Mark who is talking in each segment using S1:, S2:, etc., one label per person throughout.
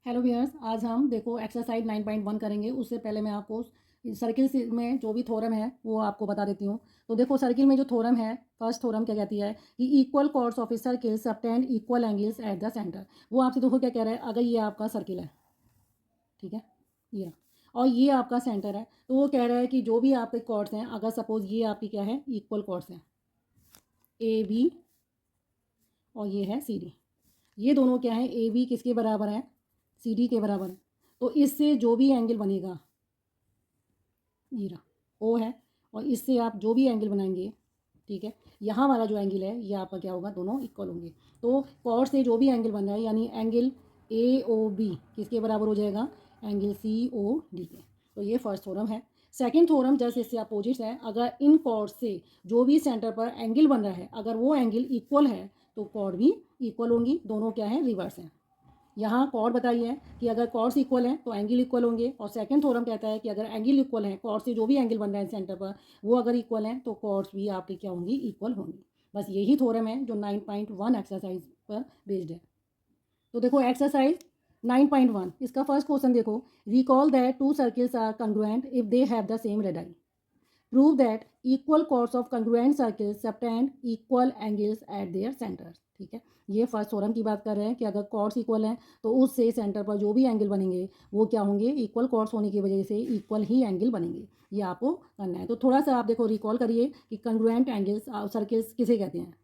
S1: Hello viewers, आज हम देखो एक्सरसाइज 9.1 करेंगे। उससे पहले मैं आपको सर्किल में जो भी थ्योरम है वो आपको बता देती हूँ। तो देखो सर्किल में जो थ्योरम है, फर्स्ट थ्योरम क्या कहती है कि equal chords of a circle subtend equal angles at the centre. वो आपसे देखो क्या कह रहा है, अगर ये आपका सर्किल है, ठीक है, ये रहा, और ये आपका सेंटर है, तो वो कह रहा है कि जो भी आपके कॉर्ड्स हैं, अगर सपोज ये आपकी क्या है, इक्वल कॉर्ड्स हैं, ए बी और ये है सी डी। ये दोनों क्या है, ए बी किसके बराबर है, सी डी के बराबर है। तो इससे जो भी एंगल बनेगा, ये रहा ओ है, और इससे आप जो भी एंगल बनाएंगे, ठीक है, यहाँ वाला जो एंगल है ये आपका क्या होगा, दोनों इक्वल होंगे। तो कॉर्ड से जो भी एंगल बन रहा है, यानी एंगल ए ओ बी किसके बराबर हो जाएगा, एंगल सी ओ डी के। तो ये फर्स्ट थ्योरम है। सेकंड थ्योरम जैसे इससे अपोजिट है, अगर इन कॉर्ड से जो भी सेंटर पर एंगल बन रहा है, अगर वो एंगल इक्वल है तो कॉर्ड भी इक्वल होंगी, दोनों क्या है, रिवर्स हैं। यहाँ कॉर्ड बताई है कि अगर कॉर्ड्स इक्वल हैं तो एंगल इक्वल होंगे, और सेकंड थ्योरम कहता है कि अगर एंगल इक्वल है, कॉर्ड से जो भी एंगल बन रहा है सेंटर पर वो अगर इक्वल हैं तो कॉर्ड्स भी आपकी क्या होंगी, इक्वल होंगी। बस यही थ्योरम है जो 9.1 एक्सरसाइज पर बेस्ड है। तो देखो एक्सरसाइज 9.1, इसका फर्स्ट क्वेश्चन देखो, recall that two circles are congruent if they have the same radii. Prove that equal chords of congruent circles subtend equal angles at their centres. ठीक है, ये फर्स्ट थ्योरम की बात कर रहे हैं कि अगर कॉर्ड्स इक्वल हैं तो उससे सेंटर पर जो भी एंगल बनेंगे वो क्या होंगे, इक्वल कॉर्ड्स होने की वजह से इक्वल ही एंगल बनेंगे। ये आपको करना है। तो थोड़ा सा आप देखो रिकॉल करिए कि कंग्रुएंट एंगल्स सर्किल्स किसे कहते हैं।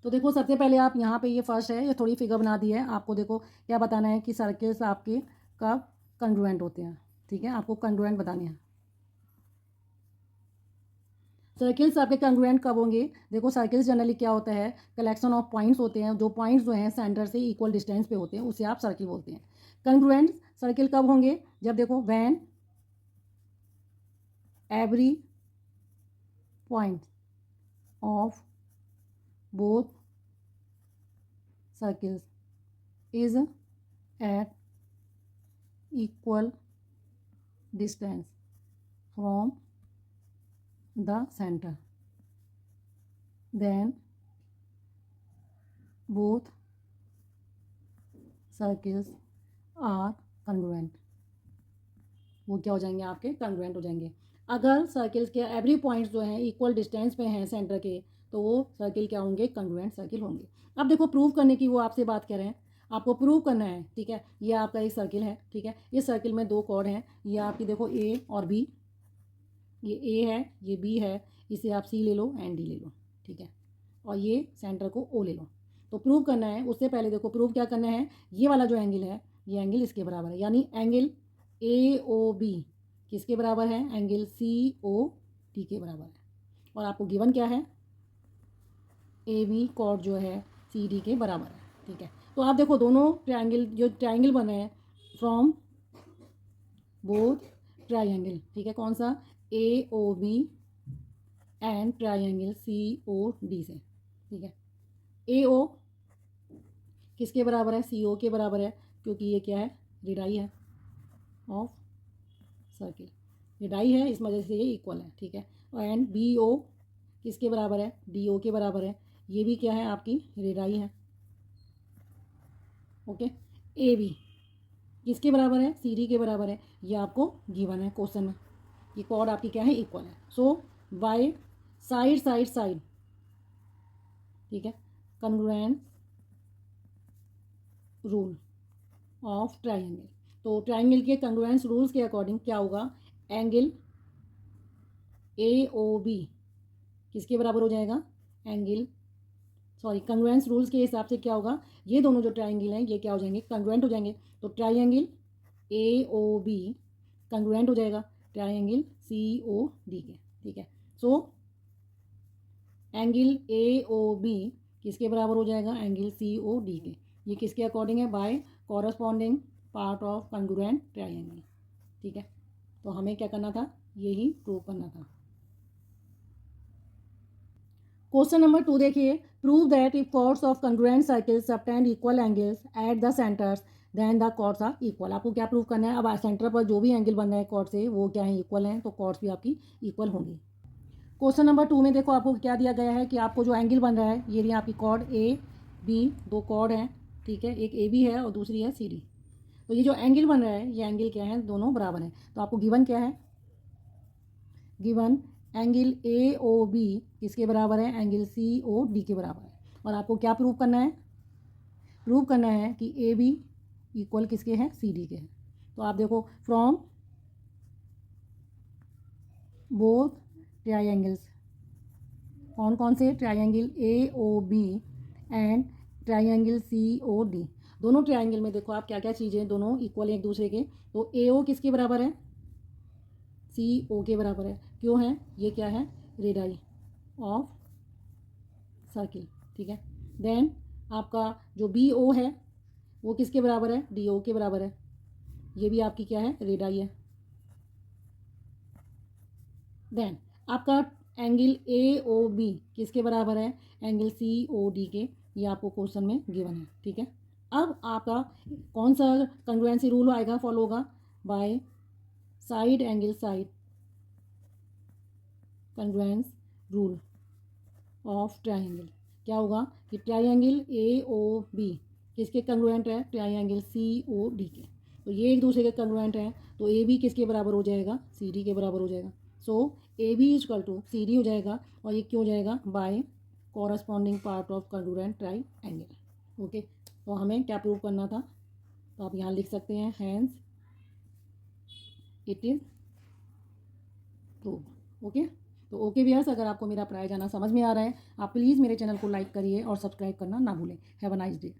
S1: तो देखो सबसे पहले आप यहाँ पे ये फर्स्ट है, ये थोड़ी फिगर बना दी है आपको। देखो क्या बताना है कि सर्किल्स आपके कब कंग्रुएंट होते हैं। ठीक है, आपको कंग्रुएंट बताने हैं। सर्किल्स आपके कंग्रुएंट कब होंगे, देखो सर्किल्स जनरली क्या होता है, कलेक्शन ऑफ पॉइंट्स होते हैं, जो पॉइंट्स जो हैं सेंटर से इक्वल डिस्टेंस पे होते हैं, उसे आप सर्किल बोलते हैं। कंग्रुएंट सर्किल कब होंगे, जब देखो when every point of both circles is at equal distance from the centre, then both circles are congruent. वो क्या हो जाएंगे, आपके कंग्रुएंट हो जाएंगे। अगर सर्किल्स के एवरी पॉइंट्स जो हैं इक्वल डिस्टेंस पे हैं सेंटर के, तो वो सर्किल क्या होंगे, कंग्रुएंट सर्किल होंगे। अब देखो प्रूव करने की वो आपसे बात कर रहे हैं, आपको प्रूव करना है। ठीक है, ये आपका एक सर्किल है, ठीक है, इस सर्किल में दो कॉर्ड हैं, ये आपकी देखो ए और बी, ये ए है, ये बी है, इसे आप सी ले लो एंड डी ले लो, ठीक है, और ये सेंटर को ओ ले लो। तो प्रूव करना है, उससे पहले देखो प्रूव क्या करना है, ये वाला जो एंगल है ये एंगल इसके बराबर है, यानी एंगल ए ओ बी किसके बराबर है, एंगल सी ओ डी के बराबर है। और आपको गिवन क्या है, ए बी कॉर्ड जो है सी डी के बराबर है। ठीक है, तो आप देखो दोनों ट्रायंगल, जो ट्रायंगल बने हैं फ्रॉम बोथ ट्रायंगल, ठीक है, कौन सा, A O B and triangle C O D से। ठीक है, ए ओ किसके बराबर है, सी ओ के बराबर है, क्योंकि ये क्या है, रेडाई है ऑफ सर्किल, रेडाई है, इस वजह से ये इक्वल है। ठीक है, एंड बी ओ किसके बराबर है, डी ओ के बराबर है, ये भी क्या है, आपकी रेडाई है। ओके, ए बी किसके बराबर है, सी डी के बराबर है, ये आपको गिवन है क्वेश्चन में, ये कॉर्ड आपकी क्या है, इक्वल है। सो बाय साइड साइड साइड, ठीक है, कंग्रुएंस रूल ऑफ ट्रायंगल। तो ट्रायंगल के कंग्रुएंस रूल्स के अकॉर्डिंग क्या होगा, एंगल ए ओ बी किसके बराबर हो जाएगा, एंगल, सॉरी, कंग्रुएंस रूल्स के हिसाब से क्या होगा, ये दोनों जो ट्रायंगल हैं ये क्या हो जाएंगे, कंग्रुएंट हो जाएंगे। तो triangle A O B congruent हो जाएगा ट्रायंगल सी ओ डी के। ठीक है, so angle A O B किसके बराबर हो जाएगा, एंगल सी ओ डी के। ये किसके अकॉर्डिंग है, by corresponding part of congruent triangle. ठीक है, तो हमें क्या करना था, यही प्रूव करना था। क्वेश्चन नंबर 2 देखिए, prove that if chords of congruent circles subtend equal angles at the centres then the chords are equal. आपको क्या प्रूव करना है, अब सेंटर पर जो भी एंगल बन रहा है कॉर्ड से वो क्या है, इक्वल हैं, तो कॉर्ड्स भी आपकी इक्वल होंगी। क्वेश्चन नंबर 2 में देखो आपको क्या दिया गया है कि आपको जो एंगल बन रहा है, ये रही आपकी कॉर्ड ए बी, दो कॉर्ड हैं, ठीक है, एक ए बी है और दूसरी है सी डी। तो ये जो एंगल बन रहा है, ये एंगल क्या है, दोनों बराबर हैं। तो आपको गिवन क्या है, given angle A O B किसके बराबर है, एंगल सी ओ डी के बराबर है। और आपको क्या प्रूव करना है, प्रूव करना है कि ए बी इक्वल किसके हैं, सी डी के हैं। तो आप देखो फ्रॉम बोथ ट्राइंगल्स, कौन कौन से, triangle A O B and triangle C O D, दोनों ट्राइंगल में देखो आप क्या क्या चीज़ें दोनों इक्वल हैं एक दूसरे के। तो ए ओ किसके बराबर है, सी ओ के बराबर है। क्यों है, ये क्या है, रेडाई ऑफ सर्किल, ठीक है। देन आपका जो बी ओ है वो किसके बराबर है, डी ओ के बराबर है। ये भी आपकी क्या है, रेडाई है। देन आपका एंगल ए ओ बी किसके बराबर है, एंगल सी ओ डी के, ये आपको क्वेश्चन में गिवन है, ठीक है। अब आपका कौन सा कंग्रुएंसी रूल आएगा, फॉलो होगा, by side angle side congruence rule of triangle. क्या होगा कि ट्राइंगल ए ओ बी किसके कंग्रुएंट है, ट्राइंगल सी ओ डी के। तो ये एक दूसरे के कंग्रुएंट हैं, तो ए बी किसके बराबर हो जाएगा, सी डी के बराबर हो जाएगा। So A B is equal to C D हो जाएगा, और ये क्यों हो जाएगा, by corresponding part of congruent triangle. Okay, तो हमें क्या प्रूव करना था, तो आप यहाँ लिख सकते हैं, hence it is prove. Okay, तो ओके व्यूअर्स, अगर आपको मेरा पढ़ाया जाना समझ में आ रहा है, आप प्लीज़ मेरे चैनल को लाइक करिए और सब्सक्राइब करना ना भूलें। Have a nice day.